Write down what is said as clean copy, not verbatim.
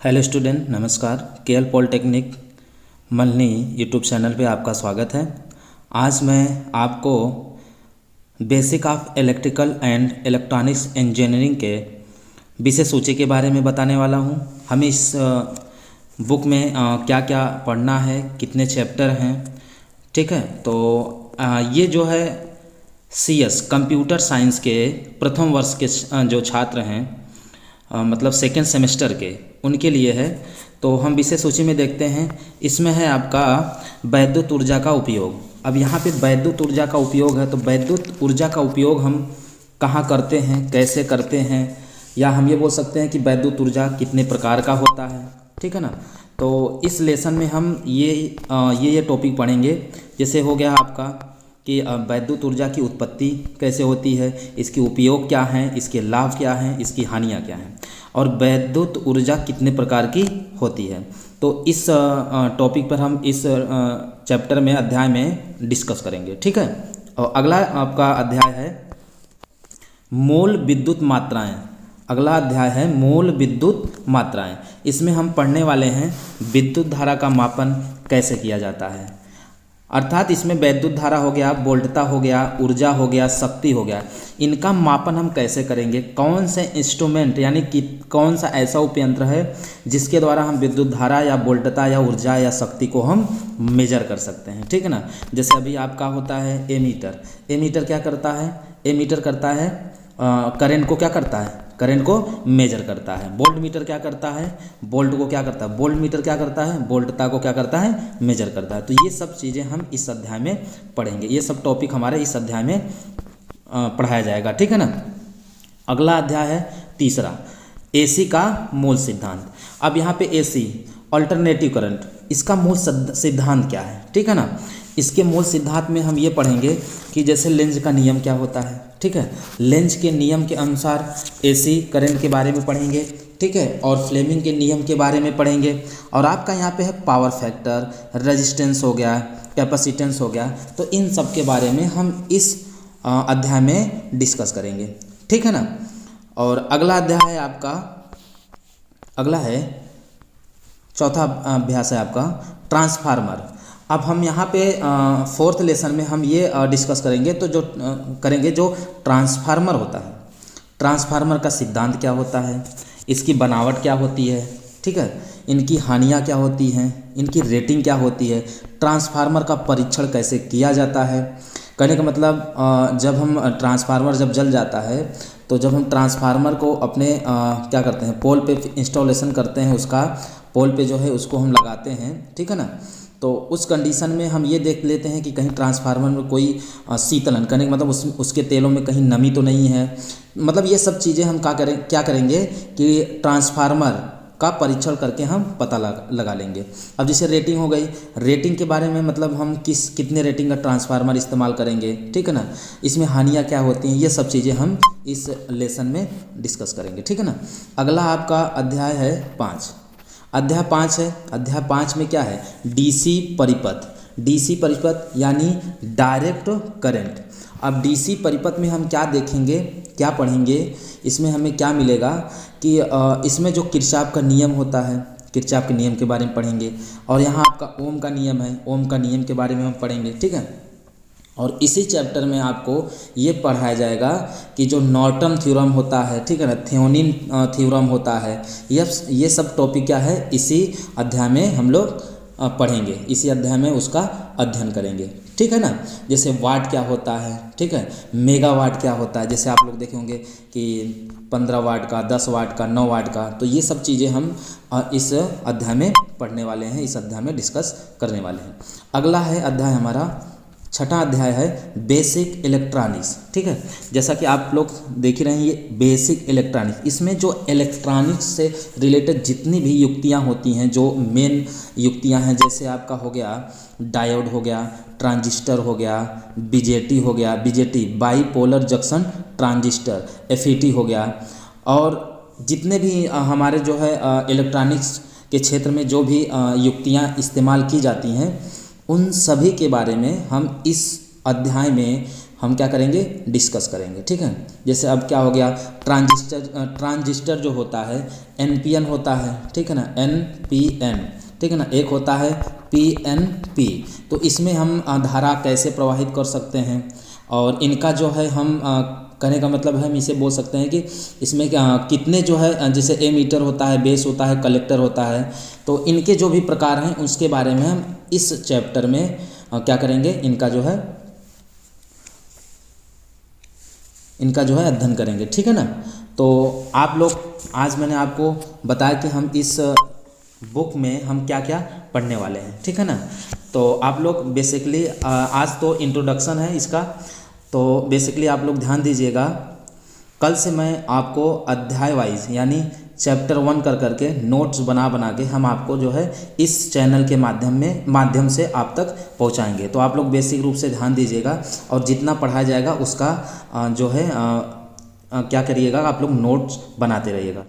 Hello student, नमस्कार। KL polytechnic Malhani YouTube channel पे आपका स्वागत है। आज मैं आपको basic of electrical and electronics engineering के विषय सूची के बारे में बताने वाला हूँ। हमें इस बुक में क्या क्या पढ़ना है, कितने चैप्टर हैं, ठीक है। तो ये जो है CS कंप्यूटर साइंस के प्रथम वर्ष के जो छात्र हैं, मतलब सेकेंड सेमेस्टर के, उनके लिए है। तो हम विषय सूची में देखते हैं। इसमें है आपका वैद्युत ऊर्जा का उपयोग। अब यहाँ पे वैद्युत ऊर्जा का उपयोग है, तो वैद्युत ऊर्जा का उपयोग हम कहाँ करते हैं, कैसे करते हैं, या हम ये बोल सकते हैं कि वैद्युत ऊर्जा कितने प्रकार का होता है, ठीक है ना। तो इस लेसन में हम ये टॉपिक पढ़ेंगे। जैसे हो गया आपका कि वैद्युत ऊर्जा की उत्पत्ति कैसे होती है, इसके उपयोग क्या हैं, इसके लाभ क्या हैं, इसकी हानियाँ क्या हैं, और वैद्युत ऊर्जा कितने प्रकार की होती है। तो इस टॉपिक पर हम इस चैप्टर में, अध्याय में डिस्कस करेंगे, ठीक है। और अगला आपका अध्याय है मोल विद्युत मात्राएं। अगला अध्याय है मोल विद्युत मात्राएं। इसमें हम पढ़ने वाले हैं विद्युत धारा का मापन कैसे किया जाता है। अर्थात इसमें वैद्युत धारा हो गया, वोल्टता हो गया, ऊर्जा हो गया, शक्ति हो गया, इनका मापन हम कैसे करेंगे। कौन से इंस्ट्रूमेंट यानी कि कौन सा ऐसा उपयंत्र है जिसके द्वारा हम विद्युत धारा या वोल्टता या ऊर्जा या शक्ति को हम मेजर कर सकते हैं, ठीक है ना। जैसे अभी आपका होता है एमीटर। एमीटर क्या करता है? एमीटर करता है करंट को क्या करता है? करंट को मेजर करता है। वोल्ट मीटर क्या करता है? वोल्ट को क्या करता है? वोल्ट मीटर क्या करता है? वोल्टता को क्या करता है? मेजर करता है। तो ये सब चीज़ें हम इस अध्याय में पढ़ेंगे। ये सब टॉपिक हमारे इस अध्याय में पढ़ाया जाएगा, ठीक है ना। अगला अध्याय है तीसरा, AC का मूल सिद्धांत। अब यहाँ पे AC अल्टरनेटिव करंट, इसका मूल सिद्धांत क्या है, ठीक है ना। इसके मूल सिद्धांत में हम ये पढ़ेंगे कि जैसे लेंज का नियम क्या होता है, ठीक है। लेंज के नियम के अनुसार AC करंट के बारे में पढ़ेंगे, ठीक है, और फ्लेमिंग के नियम के बारे में पढ़ेंगे। और आपका यहाँ पे है पावर फैक्टर, रेजिस्टेंस हो गया, कैपेसिटेंस हो गया। तो इन सब के बारे में हम इस अध्याय में डिस्कस करेंगे, ठीक है ना। और अगला अध्याय है आपका, अगला है चौथा अभ्यास है आपका ट्रांसफार्मर। अब हम यहाँ पे फोर्थ लेसन में हम ये डिस्कस करेंगे, तो जो करेंगे जो ट्रांसफार्मर होता है, ट्रांसफार्मर का सिद्धांत क्या होता है, इसकी बनावट क्या होती है, ठीक है, इनकी हानियाँ क्या होती हैं, इनकी रेटिंग क्या होती है, ट्रांसफार्मर का परीक्षण कैसे किया जाता है। कहने का मतलब जब हम ट्रांसफार्मर जब जल जाता है, तो जब हम ट्रांसफार्मर को अपने क्या करते हैं, पोल पे इंस्टॉलेशन करते हैं, उसका पोल पे जो है उसको हम लगाते हैं, ठीक है ना। तो उस कंडीशन में हम ये देख लेते हैं कि कहीं ट्रांसफार्मर में कोई शीतलन, करने का मतलब उसके तेलों में कहीं नमी तो नहीं है। मतलब ये सब चीज़ें हम क्या करेंगे कि ट्रांसफार्मर का परीक्षण करके हम पता लगा लेंगे। अब जैसे रेटिंग हो गई, रेटिंग के बारे में मतलब हम कितने रेटिंग का ट्रांसफार्मर इस्तेमाल करेंगे, ठीक है ना। इसमें हानियाँ क्या होती हैं, ये सब चीज़ें हम इस लेसन में डिस्कस करेंगे, ठीक है ना। अगला आपका अध्याय है 5। अध्याय 5 है। अध्याय 5 में क्या है? DC परिपथ। DC परिपथ यानी डायरेक्ट करंट। अब DC परिपथ में हम क्या देखेंगे, क्या पढ़ेंगे, इसमें हमें क्या मिलेगा कि इसमें जो किरचॉफ का नियम होता है, किरचॉफ के नियम के बारे में पढ़ेंगे। और यहाँ आपका ओम का नियम है, ओम का नियम के बारे में हम पढ़ेंगे, ठीक है। और इसी चैप्टर में आपको ये पढ़ाया जाएगा कि जो नॉर्टन थ्योरम होता है, ठीक है ना, थेओनिन थ्योरम होता है, ये सब टॉपिक क्या है, इसी अध्याय में हम लोग पढ़ेंगे, इसी अध्याय में उसका अध्ययन करेंगे, ठीक है ना। जैसे वाट क्या होता है, ठीक है, मेगावाट क्या होता है, जैसे आप लोग देखे होंगे कि 15 वाट का, 10 वाट का, 9 वाट का। तो ये सब चीज़ें हम इस अध्याय में पढ़ने वाले हैं, इस अध्याय में डिस्कस करने वाले हैं। अगला है अध्याय हमारा, छठा अध्याय है बेसिक इलेक्ट्रॉनिक्स, ठीक है। जैसा कि आप लोग देख रहे हैं ये बेसिक इलेक्ट्रॉनिक्स, इसमें जो इलेक्ट्रॉनिक्स से रिलेटेड जितनी भी युक्तियां होती हैं, जो मेन युक्तियां हैं, जैसे आपका हो गया डायोड हो गया, ट्रांजिस्टर हो गया, बीजेटी हो गया, BJT bipolar junction transistor, FET हो गया, और जितने भी हमारे जो है इलेक्ट्रॉनिक्स के क्षेत्र में जो भी युक्तियाँ इस्तेमाल की जाती हैं, उन सभी के बारे में हम इस अध्याय में हम क्या करेंगे, डिस्कस करेंगे। ठीक है, जैसे अब क्या हो गया, ट्रांजिस्टर जो होता है NPN होता है, ठीक है ना, NPN, ठीक है ना, एक होता है PNP। तो इसमें हम धारा कैसे प्रवाहित कर सकते हैं, और इनका जो है हम कहने का मतलब है हम इसे बोल सकते हैं कि इसमें कितने जो है, जैसे एमीटर होता है, बेस होता है, कलेक्टर होता है, तो इनके जो भी प्रकार हैं उसके बारे में हम इस चैप्टर में क्या करेंगे, इनका जो है अध्ययन करेंगे। ठीक है ना। तो आप लोग, आज मैंने आपको बताया कि हम इस बुक में हम क्या क्या पढ़ने वाले हैं। ठीक है ना। तो आप लोग बेसिकली आज तो इंट्रोडक्शन है इसका, तो बेसिकली आप लोग ध्यान दीजिएगा। कल से मैं आपको अध्याय वाइज यानी चैप्टर 1 करके नोट्स बना के हम आपको जो है इस चैनल के माध्यम से आप तक पहुंचाएंगे। तो आप लोग बेसिक रूप से ध्यान दीजिएगा, और जितना पढ़ाया जाएगा उसका जो है क्या करिएगा, आप लोग नोट्स बनाते रहिएगा।